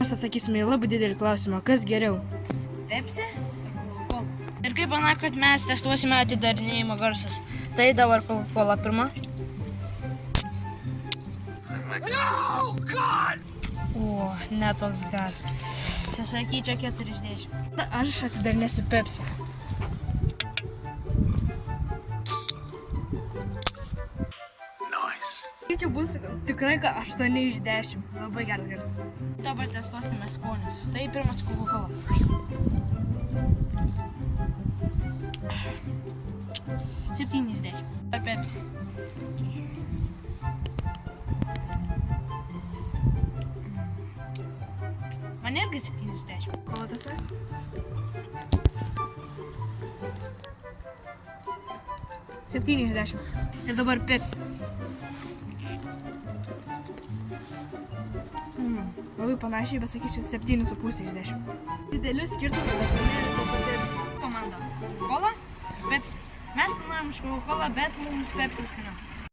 mes atsakysime į labai didelį klausimą. Kas geriau? Pepsi? Coca-Cola. Ir kaip manai, kad mes testuosime atidarinėjimo garsus. Tai dabar Coca-Cola pirma. No, God! O, ne toks garas. Čia sakyčia 4 iš 10. Aš atidarinėsiu Pepsi. Čia bus tikrai 8 iš 10. Labai geras garsas. Dabar testuosime skonius. Tai pirmas Coca-Cola. Septyni iš 10. Ar Pepsi. Man irgi 7 iš 10. Kola tas yra? 7 iš 10. Ir dabar Pepsi. Labai panašiai, bet sakyčiau 7,5 iš 10. Didelių skirtumų, bet mane vis dėlto Pepsi. Komanda. Coca-Cola? Pepsi. Mes norim iš Coca-Cola, bet mums Pepsi skaniau.